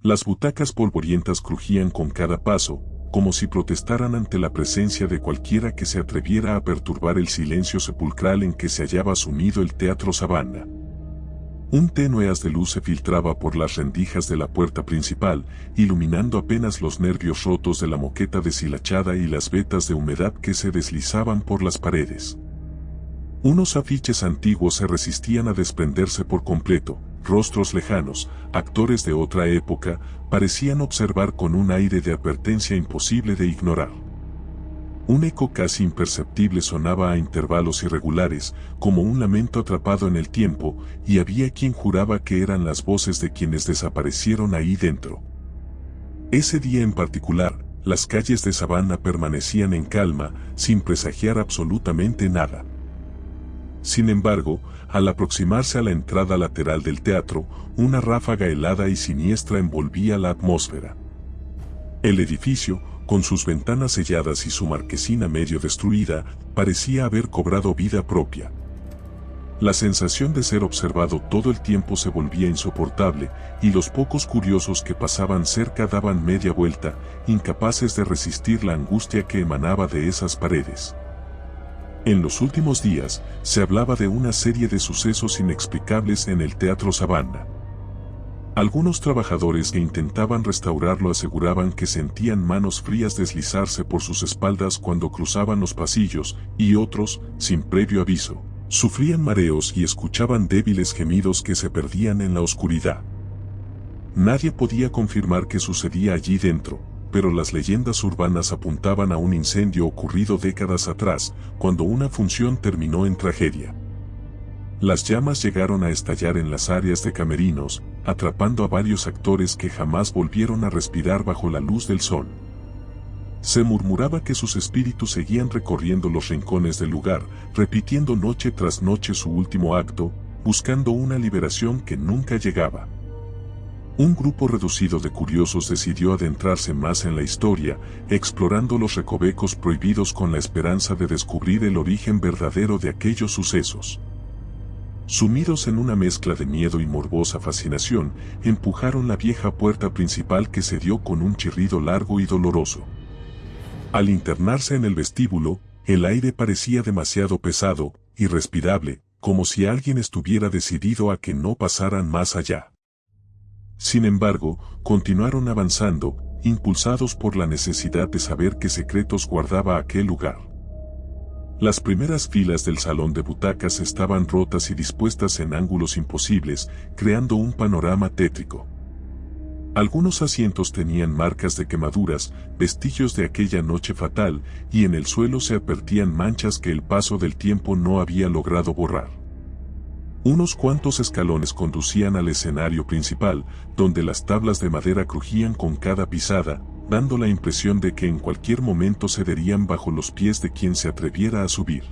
Las butacas polvorientas crujían con cada paso, como si protestaran ante la presencia de cualquiera que se atreviera a perturbar el silencio sepulcral en que se hallaba sumido el Teatro Sabana. Un tenue haz de luz se filtraba por las rendijas de la puerta principal, iluminando apenas los nervios rotos de la moqueta deshilachada y las vetas de humedad que se deslizaban por las paredes. Unos afiches antiguos se resistían a desprenderse por completo, rostros lejanos, actores de otra época, parecían observar con un aire de advertencia imposible de ignorar. Un eco casi imperceptible sonaba a intervalos irregulares, como un lamento atrapado en el tiempo, y había quien juraba que eran las voces de quienes desaparecieron ahí dentro. Ese día en particular, las calles de Sabana permanecían en calma, sin presagiar absolutamente nada. Sin embargo, al aproximarse a la entrada lateral del teatro, una ráfaga helada y siniestra envolvía la atmósfera. El edificio, con sus ventanas selladas y su marquesina medio destruida, parecía haber cobrado vida propia. La sensación de ser observado todo el tiempo se volvía insoportable, y los pocos curiosos que pasaban cerca daban media vuelta, incapaces de resistir la angustia que emanaba de esas paredes. En los últimos días, se hablaba de una serie de sucesos inexplicables en el Teatro Sabana. Algunos trabajadores que intentaban restaurarlo aseguraban que sentían manos frías deslizarse por sus espaldas cuando cruzaban los pasillos, y otros, sin previo aviso, sufrían mareos y escuchaban débiles gemidos que se perdían en la oscuridad. Nadie podía confirmar qué sucedía allí dentro, pero las leyendas urbanas apuntaban a un incendio ocurrido décadas atrás, cuando una función terminó en tragedia. Las llamas llegaron a estallar en las áreas de camerinos, atrapando a varios actores que jamás volvieron a respirar bajo la luz del sol. Se murmuraba que sus espíritus seguían recorriendo los rincones del lugar, repitiendo noche tras noche su último acto, buscando una liberación que nunca llegaba. Un grupo reducido de curiosos decidió adentrarse más en la historia, explorando los recovecos prohibidos con la esperanza de descubrir el origen verdadero de aquellos sucesos. Sumidos en una mezcla de miedo y morbosa fascinación, empujaron la vieja puerta principal que se dio con un chirrido largo y doloroso. Al internarse en el vestíbulo, el aire parecía demasiado pesado, irrespirable, como si alguien estuviera decidido a que no pasaran más allá. Sin embargo, continuaron avanzando, impulsados por la necesidad de saber qué secretos guardaba aquel lugar. Las primeras filas del salón de butacas estaban rotas y dispuestas en ángulos imposibles, creando un panorama tétrico. Algunos asientos tenían marcas de quemaduras, vestigios de aquella noche fatal, y en el suelo se advertían manchas que el paso del tiempo no había logrado borrar. Unos cuantos escalones conducían al escenario principal, donde las tablas de madera crujían con cada pisada, dando la impresión de que en cualquier momento cederían bajo los pies de quien se atreviera a subir.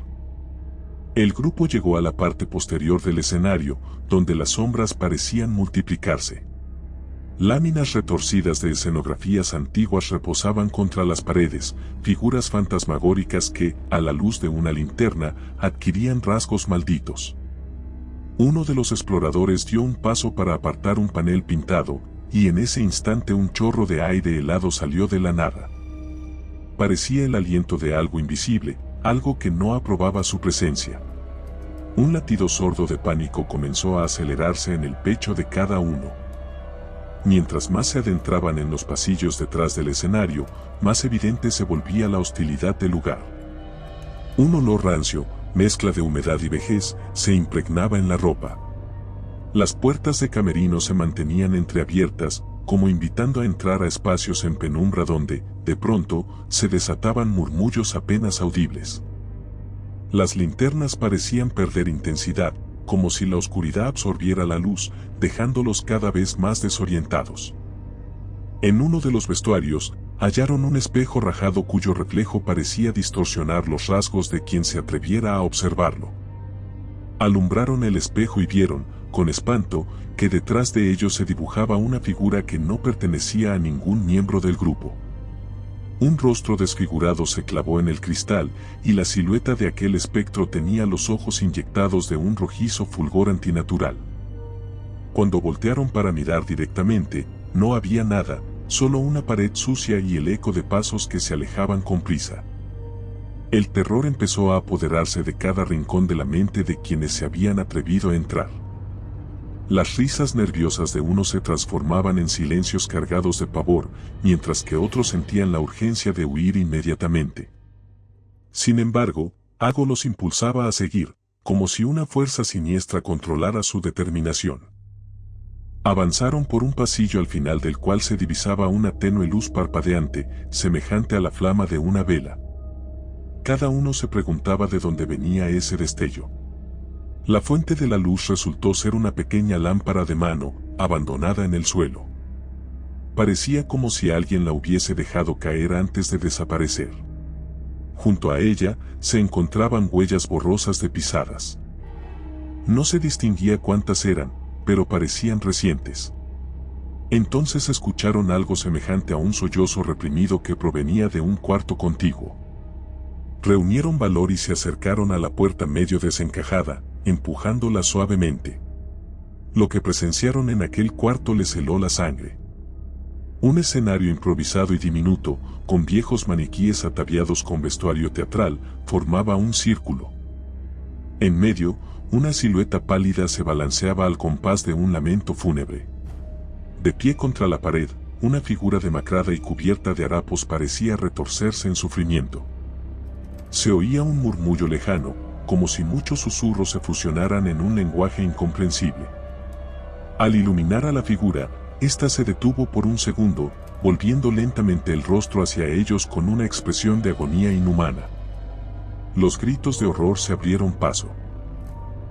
El grupo llegó a la parte posterior del escenario, donde las sombras parecían multiplicarse. Láminas retorcidas de escenografías antiguas reposaban contra las paredes, figuras fantasmagóricas que, a la luz de una linterna, adquirían rasgos malditos. Uno de los exploradores dio un paso para apartar un panel pintado, y en ese instante un chorro de aire helado salió de la nada. Parecía el aliento de algo invisible, algo que no aprobaba su presencia. Un latido sordo de pánico comenzó a acelerarse en el pecho de cada uno. Mientras más se adentraban en los pasillos detrás del escenario, más evidente se volvía la hostilidad del lugar. Un olor rancio, mezcla de humedad y vejez, se impregnaba en la ropa. Las puertas de camerino se mantenían entreabiertas, como invitando a entrar a espacios en penumbra donde, de pronto, se desataban murmullos apenas audibles. Las linternas parecían perder intensidad, como si la oscuridad absorbiera la luz, dejándolos cada vez más desorientados. En uno de los vestuarios, hallaron un espejo rajado cuyo reflejo parecía distorsionar los rasgos de quien se atreviera a observarlo. Alumbraron el espejo y vieron, con espanto, que detrás de ellos se dibujaba una figura que no pertenecía a ningún miembro del grupo. Un rostro desfigurado se clavó en el cristal, y la silueta de aquel espectro tenía los ojos inyectados de un rojizo fulgor antinatural. Cuando voltearon para mirar directamente, no había nada, solo una pared sucia y el eco de pasos que se alejaban con prisa. El terror empezó a apoderarse de cada rincón de la mente de quienes se habían atrevido a entrar. Las risas nerviosas de unos se transformaban en silencios cargados de pavor, mientras que otros sentían la urgencia de huir inmediatamente. Sin embargo, algo los impulsaba a seguir, como si una fuerza siniestra controlara su determinación. Avanzaron por un pasillo al final del cual se divisaba una tenue luz parpadeante, semejante a la flama de una vela. Cada uno se preguntaba de dónde venía ese destello. La fuente de la luz resultó ser una pequeña lámpara de mano, abandonada en el suelo. Parecía como si alguien la hubiese dejado caer antes de desaparecer. Junto a ella, se encontraban huellas borrosas de pisadas. No se distinguía cuántas eran, pero parecían recientes. Entonces escucharon algo semejante a un sollozo reprimido que provenía de un cuarto contiguo. Reunieron valor y se acercaron a la puerta medio desencajada, empujándola suavemente. Lo que presenciaron en aquel cuarto les heló la sangre. Un escenario improvisado y diminuto, con viejos maniquíes ataviados con vestuario teatral, formaba un círculo. En medio, una silueta pálida se balanceaba al compás de un lamento fúnebre. De pie contra la pared, una figura demacrada y cubierta de harapos parecía retorcerse en sufrimiento. Se oía un murmullo lejano, como si muchos susurros se fusionaran en un lenguaje incomprensible. Al iluminar a la figura, ésta se detuvo por un segundo, volviendo lentamente el rostro hacia ellos con una expresión de agonía inhumana. Los gritos de horror se abrieron paso.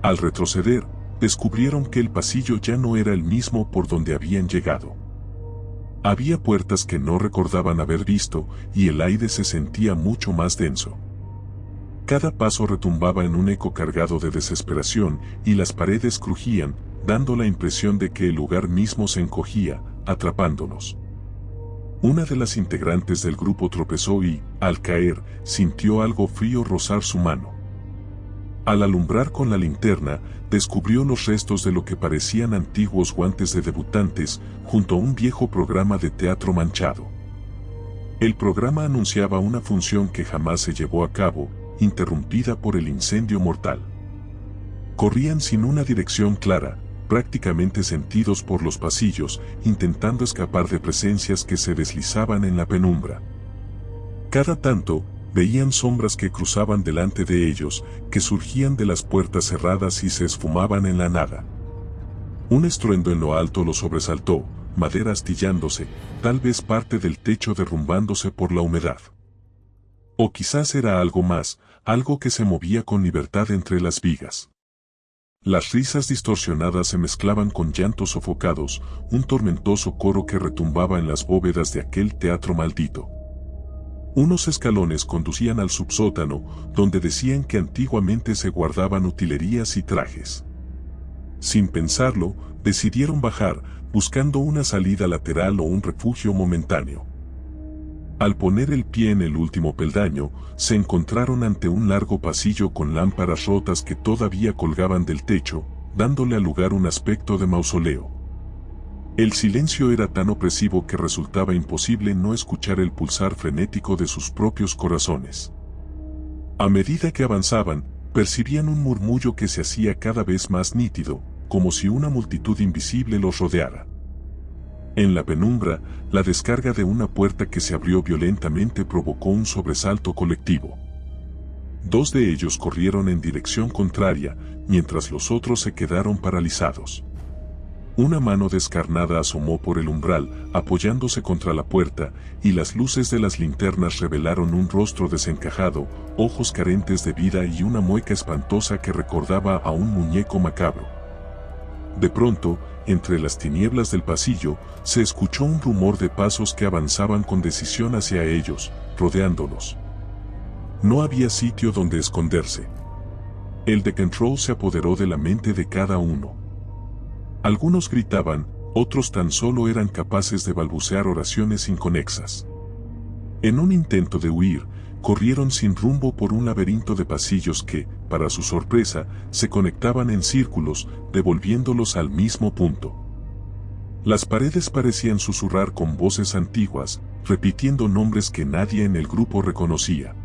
Al retroceder, descubrieron que el pasillo ya no era el mismo por donde habían llegado. Había puertas que no recordaban haber visto, y el aire se sentía mucho más denso. Cada paso retumbaba en un eco cargado de desesperación, y las paredes crujían, dando la impresión de que el lugar mismo se encogía, atrapándonos. Una de las integrantes del grupo tropezó y, al caer, sintió algo frío rozar su mano. Al alumbrar con la linterna, descubrió los restos de lo que parecían antiguos guantes de debutantes, junto a un viejo programa de teatro manchado. El programa anunciaba una función que jamás se llevó a cabo, interrumpida por el incendio mortal. Corrían sin una dirección clara, prácticamente sentidos por los pasillos, intentando escapar de presencias que se deslizaban en la penumbra. Cada tanto, veían sombras que cruzaban delante de ellos, que surgían de las puertas cerradas y se esfumaban en la nada. Un estruendo en lo alto los sobresaltó, madera astillándose, tal vez parte del techo derrumbándose por la humedad. O quizás era algo más, algo que se movía con libertad entre las vigas. Las risas distorsionadas se mezclaban con llantos sofocados, un tormentoso coro que retumbaba en las bóvedas de aquel teatro maldito. Unos escalones conducían al subsótano, donde decían que antiguamente se guardaban utilerías y trajes. Sin pensarlo, decidieron bajar, buscando una salida lateral o un refugio momentáneo. Al poner el pie en el último peldaño, se encontraron ante un largo pasillo con lámparas rotas que todavía colgaban del techo, dándole al lugar un aspecto de mausoleo. El silencio era tan opresivo que resultaba imposible no escuchar el pulsar frenético de sus propios corazones. A medida que avanzaban, percibían un murmullo que se hacía cada vez más nítido, como si una multitud invisible los rodeara. En la penumbra, la descarga de una puerta que se abrió violentamente provocó un sobresalto colectivo. Dos de ellos corrieron en dirección contraria, mientras los otros se quedaron paralizados. Una mano descarnada asomó por el umbral, apoyándose contra la puerta, y las luces de las linternas revelaron un rostro desencajado, ojos carentes de vida y una mueca espantosa que recordaba a un muñeco macabro. De pronto, entre las tinieblas del pasillo, se escuchó un rumor de pasos que avanzaban con decisión hacia ellos, rodeándolos. No había sitio donde esconderse. El de Control se apoderó de la mente de cada uno. Algunos gritaban, otros tan solo eran capaces de balbucear oraciones inconexas. En un intento de huir, corrieron sin rumbo por un laberinto de pasillos que, para su sorpresa, se conectaban en círculos, devolviéndolos al mismo punto. Las paredes parecían susurrar con voces antiguas, repitiendo nombres que nadie en el grupo reconocía.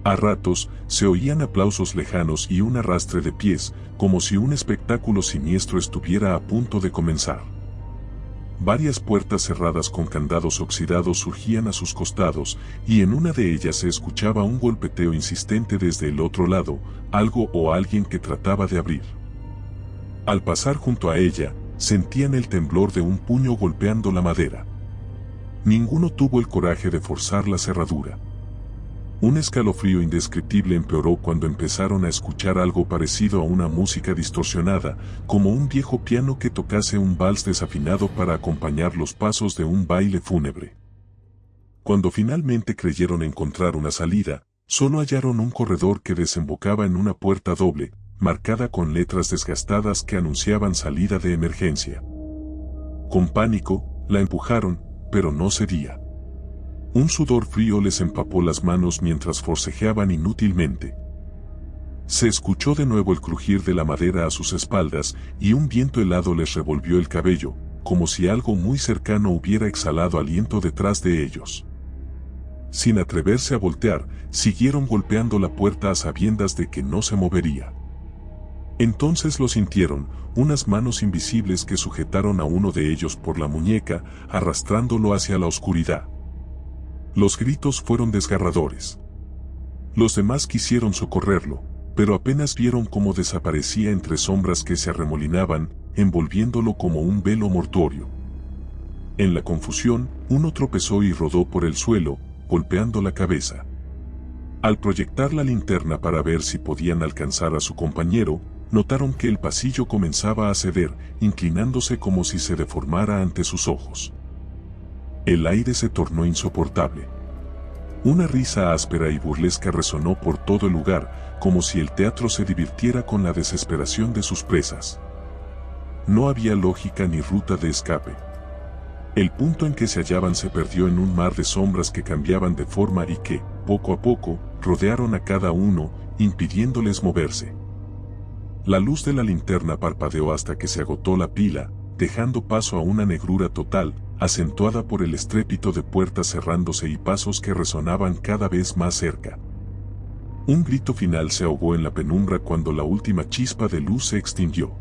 A ratos, se oían aplausos lejanos y un arrastre de pies, como si un espectáculo siniestro estuviera a punto de comenzar. Varias puertas cerradas con candados oxidados surgían a sus costados, y en una de ellas se escuchaba un golpeteo insistente desde el otro lado, algo o alguien que trataba de abrir. Al pasar junto a ella, sentían el temblor de un puño golpeando la madera. Ninguno tuvo el coraje de forzar la cerradura. Un escalofrío indescriptible empeoró cuando empezaron a escuchar algo parecido a una música distorsionada, como un viejo piano que tocase un vals desafinado para acompañar los pasos de un baile fúnebre. Cuando finalmente creyeron encontrar una salida, solo hallaron un corredor que desembocaba en una puerta doble, marcada con letras desgastadas que anunciaban salida de emergencia. Con pánico, la empujaron, pero no cedía. Un sudor frío les empapó las manos mientras forcejeaban inútilmente. Se escuchó de nuevo el crujir de la madera a sus espaldas y un viento helado les revolvió el cabello, como si algo muy cercano hubiera exhalado aliento detrás de ellos. Sin atreverse a voltear, siguieron golpeando la puerta a sabiendas de que no se movería. Entonces lo sintieron, unas manos invisibles que sujetaron a uno de ellos por la muñeca, arrastrándolo hacia la oscuridad. Los gritos fueron desgarradores. Los demás quisieron socorrerlo, pero apenas vieron cómo desaparecía entre sombras que se arremolinaban, envolviéndolo como un velo mortuorio. En la confusión, uno tropezó y rodó por el suelo, golpeando la cabeza. Al proyectar la linterna para ver si podían alcanzar a su compañero, notaron que el pasillo comenzaba a ceder, inclinándose como si se deformara ante sus ojos. El aire se tornó insoportable. Una risa áspera y burlesca resonó por todo el lugar, como si el teatro se divirtiera con la desesperación de sus presas. No había lógica ni ruta de escape. El punto en que se hallaban se perdió en un mar de sombras que cambiaban de forma y que, poco a poco, rodearon a cada uno, impidiéndoles moverse. La luz de la linterna parpadeó hasta que se agotó la pila, dejando paso a una negrura total, acentuada por el estrépito de puertas cerrándose y pasos que resonaban cada vez más cerca. Un grito final se ahogó en la penumbra cuando la última chispa de luz se extinguió.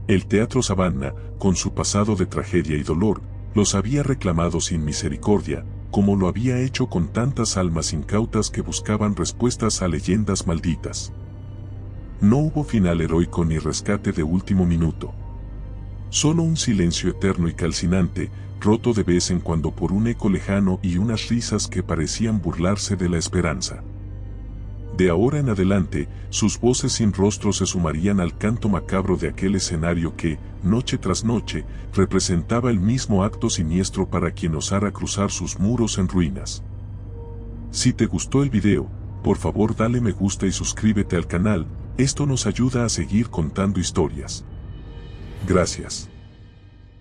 El Teatro Savannah, con su pasado de tragedia y dolor, los había reclamado sin misericordia, como lo había hecho con tantas almas incautas que buscaban respuestas a leyendas malditas. No hubo final heroico ni rescate de último minuto. Solo un silencio eterno y calcinante, roto de vez en cuando por un eco lejano y unas risas que parecían burlarse de la esperanza. De ahora en adelante, sus voces sin rostro se sumarían al canto macabro de aquel escenario que, noche tras noche, representaba el mismo acto siniestro para quien osara cruzar sus muros en ruinas. Si te gustó el video, por favor dale me gusta y suscríbete al canal, esto nos ayuda a seguir contando historias. Gracias.